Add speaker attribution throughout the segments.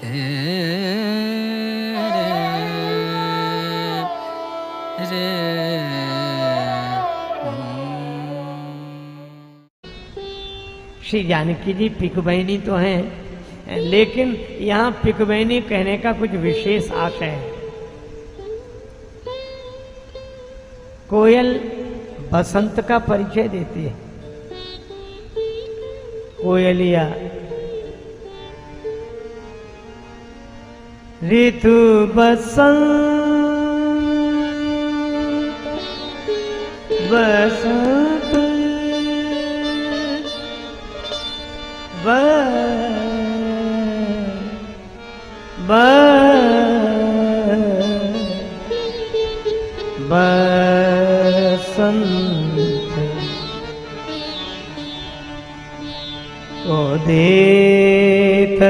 Speaker 1: श्री जानकी जी pick बहनी तो हैं, लेकिन यहाँ पिक बहनी कहने का कुछ विशेष आशय है। कोयल बसंत का परिचय देती है। कोयलिया ऋतु बसंत बसंत बसंत को देत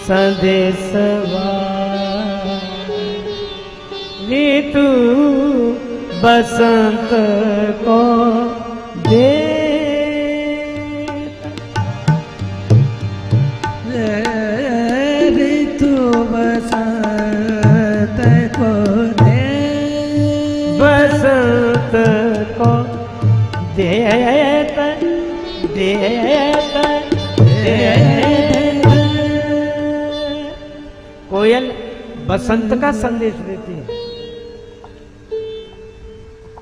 Speaker 1: संदेशवा ऋतु बसंत को दे बसंत को देत देत कोयल बसंत का संदेश देती है।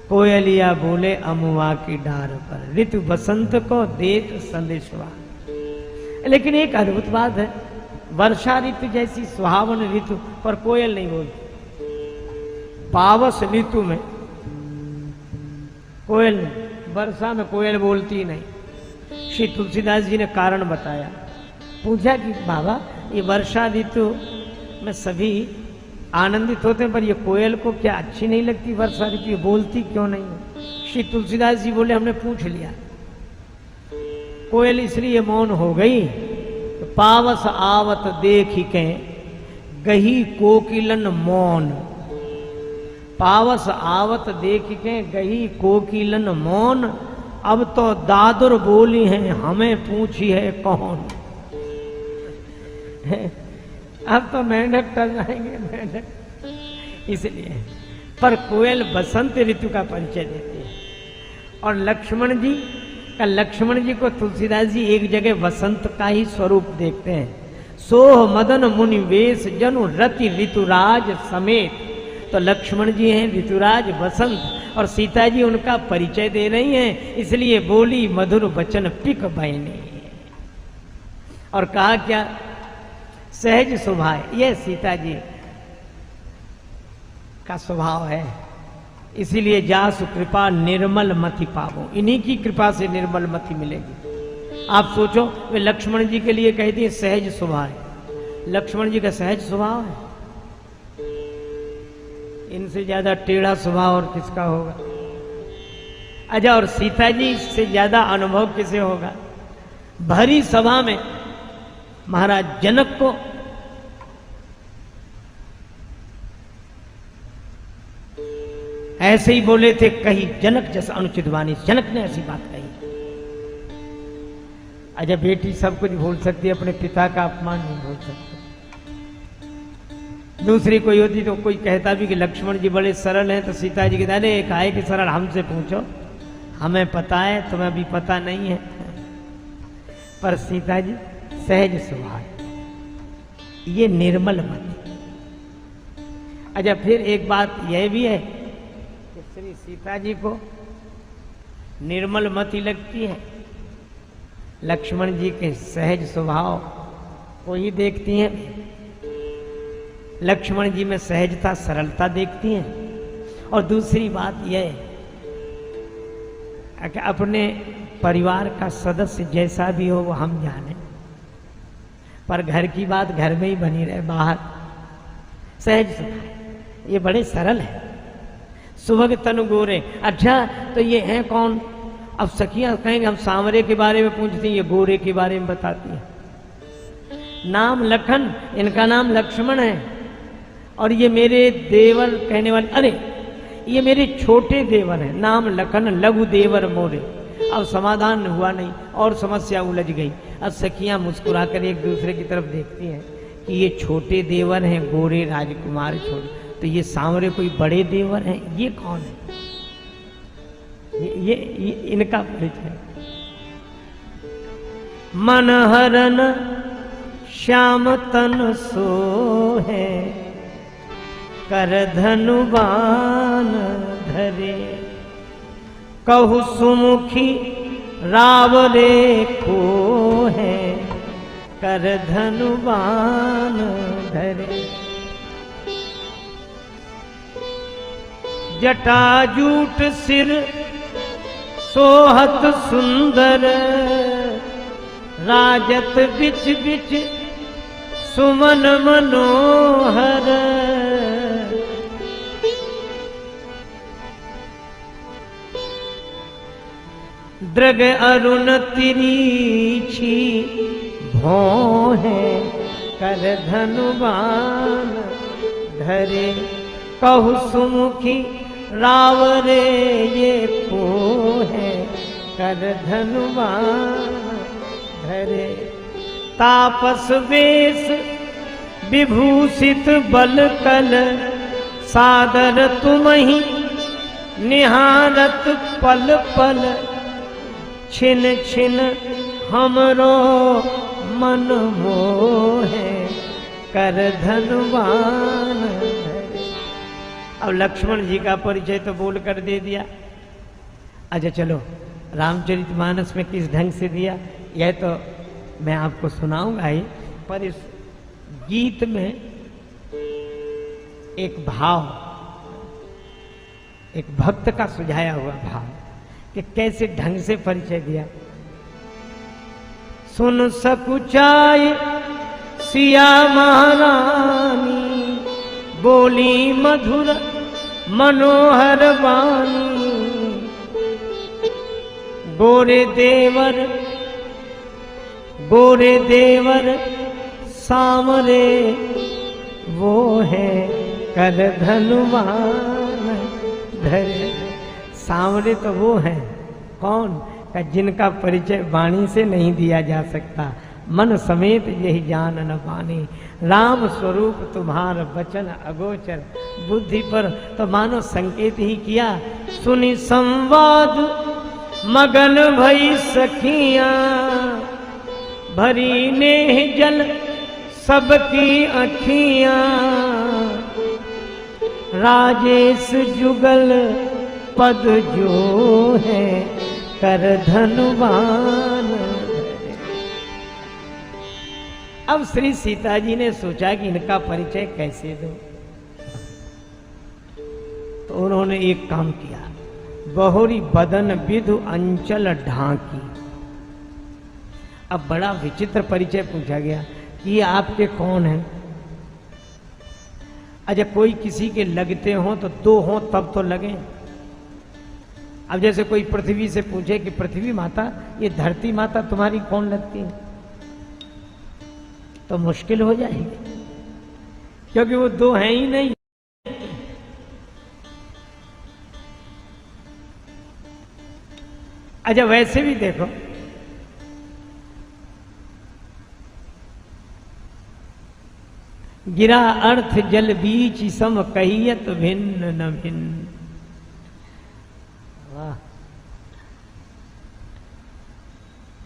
Speaker 1: कोयलिया बोले अमुआ की डार पर ऋतु बसंत को देत संदेशवा। लेकिन एक अद्भुत बात है, वर्षा ऋतु जैसी सुहावन ऋतु पर कोयल नहीं बोलती। पावस ऋतु में कोयल, वर्षा में कोयल बोलती नहीं। श्री तुलसीदास जी ने कारण बताया। पूछा कि बाबा ये वर्षा ऋतु में सभी आनंदित होते हैं, पर ये कोयल को क्या अच्छी नहीं लगती वर्षा ऋतु, ये बोलती क्यों नहीं है? श्री तुलसीदास जी बोले हमने पूछ लिया। कोयल इसलिए मौन हो गई, पावस आवत देख के गही कोकिलन मौन। पावस आवत देख के गही कोकिलन मौन, अब तो दादुर बोली है हमें पूछी है कौन। अब तो मेंढक टल जाएंगे मेंढक, इसलिए। पर कोयल बसंत ऋतु का परिचय देती है। और लक्ष्मण जी को तुलसीदास जी एक जगह वसंत का ही स्वरूप देखते हैं। सोह मदन मुनि वेश जनु रति ऋतुराज समेत। तो लक्ष्मण जी हैं ऋतुराज बसंत, और सीता जी उनका परिचय दे रही हैं, इसलिए बोली मधुर वचन पिक बहनी। और कहा क्या? सहज स्वभाव, यह सीता जी का स्वभाव है, इसीलिए जासु कृपा निर्मल मति पावो। इन्हीं की कृपा से निर्मल मति मिलेगी। आप सोचो, वे लक्ष्मण जी के लिए कहती है सहज स्वभाव। लक्ष्मण जी का सहज स्वभाव है, इनसे ज्यादा टेढ़ा स्वभाव और किसका होगा? अच्छा, और सीता जी से ज्यादा अनुभव किसे होगा? भरी सभा में महाराज जनक को ऐसे ही बोले थे, कही जनक जैसा अनुचित वाणी। जनक ने ऐसी बात कही। अच्छा, बेटी सब कुछ भूल सकती है, अपने पिता का अपमान नहीं भूल सकती। दूसरी कोई होती तो कोई कहता भी कि लक्ष्मण जी बड़े सरल हैं, तो सीता जी कहते अरे काहे कि सरल, हमसे पूछो, हमें पता है, तुम्हें अभी पता नहीं है। पर सीता जी सहज स्वभाव, ये निर्मल मति। अच्छा, फिर एक बात यह भी है कि श्री सीता जी को निर्मल मति लगती है, लक्ष्मण जी के सहज स्वभाव को ही देखती हैं। लक्ष्मण जी में सहजता सरलता देखती हैं। और दूसरी बात यह है कि अपने परिवार का सदस्य जैसा भी हो वो हम जाने, पर घर की बात घर में ही बनी रहे, बाहर सहज स्वभाव, ये बड़े सरल है। सुभग तनु गोरे। अच्छा, तो ये हैं कौन? अब सखियां कहेंगे हम सांवरे के बारे में पूछती हैं, ये गोरे के बारे में बताती है। नाम लखन, इनका नाम लक्ष्मण है। और ये मेरे देवर कहने वाले, अरे ये मेरे छोटे देवर हैं, नाम लखन लघु देवर मोरे। अब समाधान हुआ नहीं और समस्या उलझ गई। अब सखियां मुस्कुराकर एक दूसरे की तरफ देखती हैं कि ये छोटे देवर हैं, गोरे राजकुमार छोटे, तो ये सांवरे कोई बड़े देवर हैं, ये कौन है? ये इनका परिचय। मन हरन श्याम तन सोहे, कर धनुबान धरे, कहु सुमुखी रावरे को है, कर धनुबान धरे। जटाजूट सिर सोहत सुंदर, राजत बिच बिच सुमन मनोहर, दृग अरुण तिरीछी भौं है, कर धनुबान धरे, कहु सुमुखी रावरे ये को है, कर धनुबान धरे। तापस वेश विभूषित बल कल, सादर तुमहि निहारत पल पल, छिन छिन हमरो मन मोहे, कर धनुबान धरे। अब लक्ष्मण जी का परिचय तो बोल कर दे दिया। अच्छा चलो, रामचरितमानस में किस ढंग से दिया यह तो मैं आपको सुनाऊंगा ही, पर इस गीत में एक भाव, एक भक्त का सुझाया हुआ भाव कि कैसे ढंग से परिचय दिया। सुन सकुचाय सिया महारानी, बोली मधुर मनोहर वाणी, गोरे देवर सामरे वो है, कर धनुबान धरे। सांवरे तो वो हैं, कौन? जिनका परिचय वाणी से नहीं दिया जा सकता, मन समेत यही जान न पानी, राम स्वरूप तुम्हार वचन अगोचर, बुद्धि पर तो मानो संकेत ही किया। सुनी संवाद मगन भई सखियां, भरी नेह जल सबकी अखियां, राजेश जुगल पद जो है, कर धनुबान धरे। अब श्री सीता जी ने सोचा कि इनका परिचय कैसे दो, तो उन्होंने एक काम किया, बहुरी बदन विधु अंचल ढांकी। अब बड़ा विचित्र परिचय पूछा गया कि ये आपके कौन हैं? अच्छा, कोई किसी के लगते हो तो दो हो तब तो लगे। अब जैसे कोई पृथ्वी से पूछे कि पृथ्वी माता, ये धरती माता तुम्हारी कौन लगती है, तो मुश्किल हो जाएगी, क्योंकि वो दो हैं ही नहीं। अच्छा, वैसे भी देखो, गिरा अर्थ जल बीच सम कहियत भिन्न न भिन्न। वाह,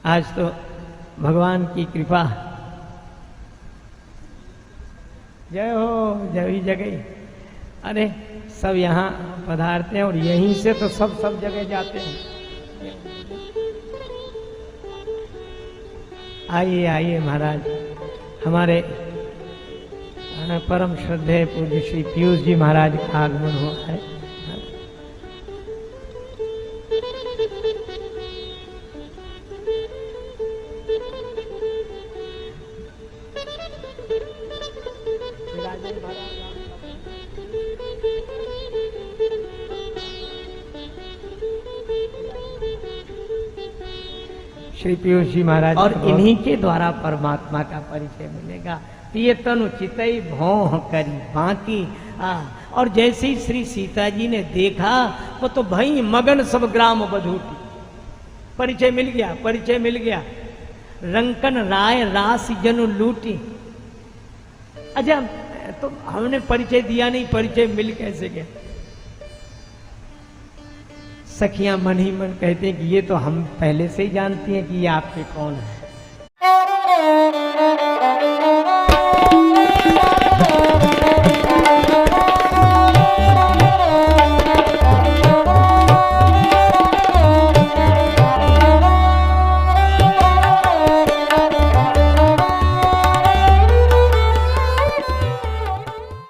Speaker 1: आज तो भगवान की कृपा, जय हो, जय जगह। अरे सब यहाँ पधारते हैं और यहीं से तो सब जगह जाते हैं। आइए आइए महाराज, हमारे परम श्रद्धेय पूज्य श्री पीयूष जी महाराज का आगमन हुआ है। श्री पीयूष जी महाराज, और इन्हीं के द्वारा परमात्मा का परिचय मिलेगा। ये तनु चितई भौं करी बाकी। और जैसे ही श्री सीता जी ने देखा, वो तो भई मगन सब ग्राम बधूटी। परिचय मिल गया, परिचय मिल गया। रंकन राय रास जनु लूटी। अच्छा तो हमने परिचय दिया नहीं, परिचय मिल कैसे गया? सखियां मन ही मन कहते हैं कि ये तो हम पहले से ही जानती हैं कि ये आपके कौन है।